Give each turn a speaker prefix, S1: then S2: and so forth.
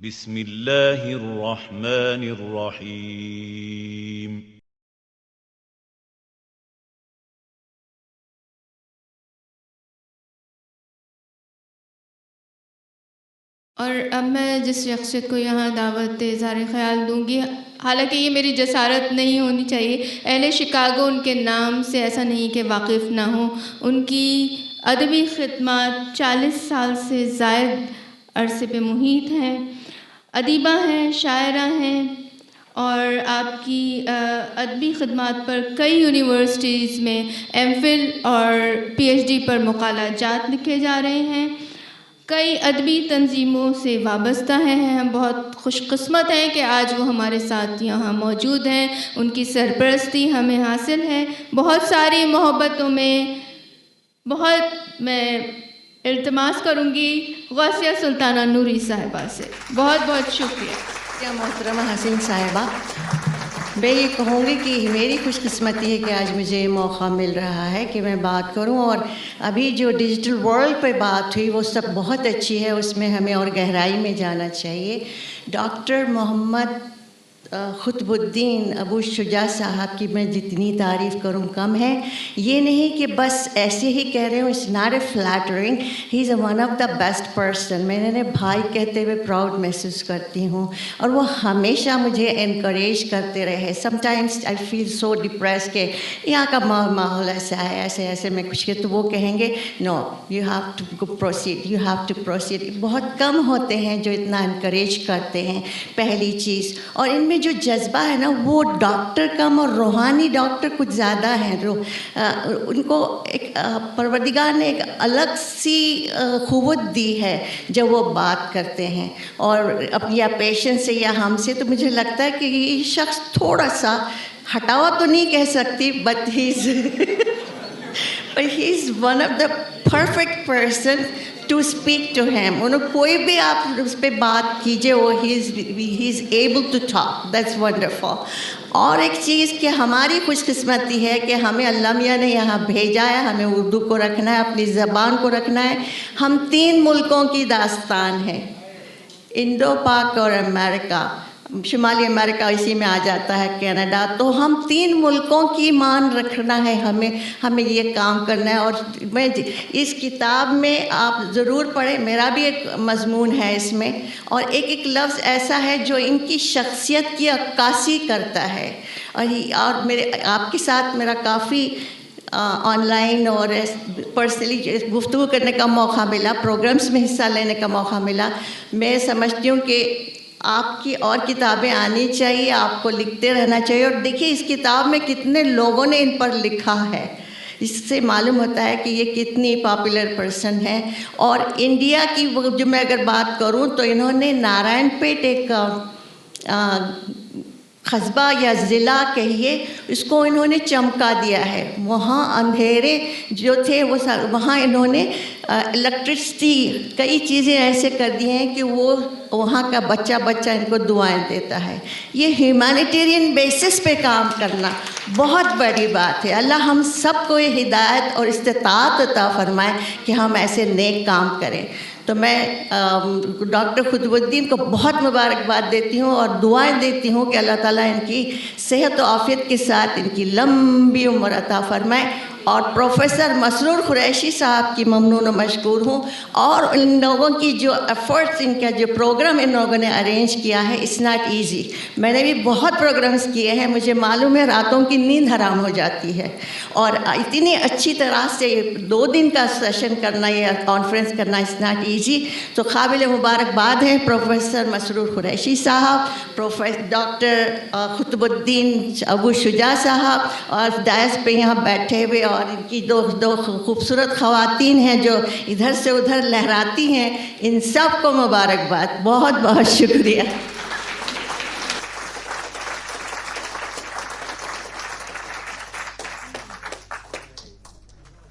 S1: بسم اللہ الرحمن الرحیم.
S2: اور اب میں جس شخصیت کو یہاں دعوت اظہار خیال دوں گی، حالانکہ یہ میری جسارت نہیں ہونی چاہیے، اہل شکاگو ان کے نام سے ایسا نہیں کہ واقف نہ ہوں. ان کی ادبی خدمات 40 سال سے زائد عرصے پہ محیط ہیں. ادیبہ ہیں، شاعرہ ہیں، اور آپ کی ادبی خدمات پر کئی یونیورسٹیز میں ایم فل اور پی ایچ ڈی پر مقالہ جات لکھے جا رہے ہیں. کئی ادبی تنظیموں سے وابستہ ہیں. ہم بہت خوش قسمت ہیں کہ آج وہ ہمارے ساتھ یہاں موجود ہیں. ان کی سرپرستی ہمیں حاصل ہے. بہت ساری محبتوں میں میں التماس کروں گی غوثیہ سلطانہ نوری صاحبہ سے. بہت بہت شکریہ.
S3: محترمہ حسین صاحبہ، میں یہ کہوں گی کہ میری خوش قسمتی ہے کہ آج مجھے موقع مل رہا ہے کہ میں بات کروں. اور ابھی جو ڈیجیٹل ورلڈ پہ بات ہوئی وہ سب بہت اچھی ہے، اس میں ہمیں اور گہرائی میں جانا چاہیے. ڈاکٹر محمد قطب الدین ابو شجاع صاحب کی میں جتنی تعریف کروں کم ہے. یہ نہیں کہ بس ایسے ہی کہہ رہے ہوں، it's not a flattering, he is one of the best person. میں انہیں بھائی کہتے ہوئے پراؤڈ محسوس کرتی ہوں، اور وہ ہمیشہ مجھے انکریج کرتے رہے. Some times I feel so depress کہ یہاں کا ماحول ایسا ہے، ایسے میں کچھ کہ تو وہ کہیں گے no you have to proceed, you have to proceed. بہت کم ہوتے ہیں جو اتنا انکریج کرتے ہیں، پہلی چیز. اور ان میں جو جذبہ ہے نا، وہ ڈاکٹر کم اور روحانی ڈاکٹر کچھ زیادہ ہیں. ان کو ایک پروردگار نے ایک الگ سی قوت دی ہے جب وہ بات کرتے ہیں، اور اپنی یا پیشنٹ سے یا ہم سے. تو مجھے لگتا ہے کہ یہ شخص تھوڑا سا ہٹاوا تو نہیں کہہ سکتی، but he is one of the perfect person to speak to him. انہوں کوئی بھی آپ اس پہ بات کیجیے، وہ he is able to talk. That's wonderful. اور ایک چیز کہ ہماری خوش قسمتی ہے کہ ہمیں اللہ میاں نے یہاں بھیجا ہے، ہمیں اردو کو رکھنا ہے، اپنی زبان کو رکھنا ہے. ہم 3 ملکوں کی داستان ہے، انڈو پاک اور امریکہ، شمالی امریکہ اسی میں آ جاتا ہے، کینیڈا. تو ہم 3 ملکوں کی مان رکھنا ہے، ہمیں یہ کام کرنا ہے. اور میں اس کتاب میں آپ ضرور پڑھیں، میرا بھی ایک مضمون ہے اس میں، اور ایک لفظ ایسا ہے جو ان کی شخصیت کی عکاسی کرتا ہے. اور آپ کے ساتھ میرا کافی آن لائن اور پرسنلی گفتگو کرنے کا موقع ملا، پروگرامز میں حصہ لینے کا موقع ملا. میں سمجھتی ہوں کہ آپ کی اور کتابیں آنی چاہیے، آپ کو لکھتے رہنا چاہیے. اور دیکھیے اس کتاب میں کتنے لوگوں نے ان پر لکھا ہے، اس سے معلوم ہوتا ہے کہ یہ کتنی پاپولر پرسن ہے. اور انڈیا کی جو میں اگر بات کروں تو انہوں نے نارائن پیٹ ایک قصبہ یا ضلع کہیے، اس کو انہوں نے چمکا دیا ہے. وہاں اندھیرے جو تھے وہاں انہوں نے الیکٹرسٹی، کئی چیزیں ایسے کر دی ہیں کہ وہ وہاں کا بچہ ان کو دعائیں دیتا ہے. یہ ہیومینیٹیرین بیسس پہ کام کرنا بہت بڑی بات ہے. اللہ ہم سب کو یہ ہدایت اور استطاعت عطا فرمائے کہ ہم ایسے نیک کام کریں. تو میں ڈاکٹر قطب الدین کو بہت مبارکباد دیتی ہوں اور دعائیں دیتی ہوں کہ اللہ تعالیٰ ان کی صحت و عافیت کے ساتھ ان کی لمبی عمر عطا فرمائے. اور پروفیسر مسرور قریشی صاحب کی ممنون و مشکور ہوں، اور ان لوگوں کی جو ایفرٹس، ان کا جو پروگرام ان لوگوں نے ارینج کیا ہے، اٹس ناٹ ایزی. میں نے بھی بہت پروگرامز کیے ہیں، مجھے معلوم ہے راتوں کی نیند حرام ہو جاتی ہے. اور اتنی اچھی طرح سے 2 دن کا سیشن کرنا یا کانفرنس کرنا اٹس ناٹ ایزی. تو قابل مبارکباد ہیں پروفیسر مسرور قریشی صاحب، پروفیسر ڈاکٹر قطب الدین ابو شجاع صاحب، اور ڈائس پہ یہاں بیٹھے ہوئے، اور ان کی دو خوبصورت خواتین ہیں جو ادھر سے ادھر لہراتی ہیں. ان سب کو مبارکباد. بہت بہت شکریہ.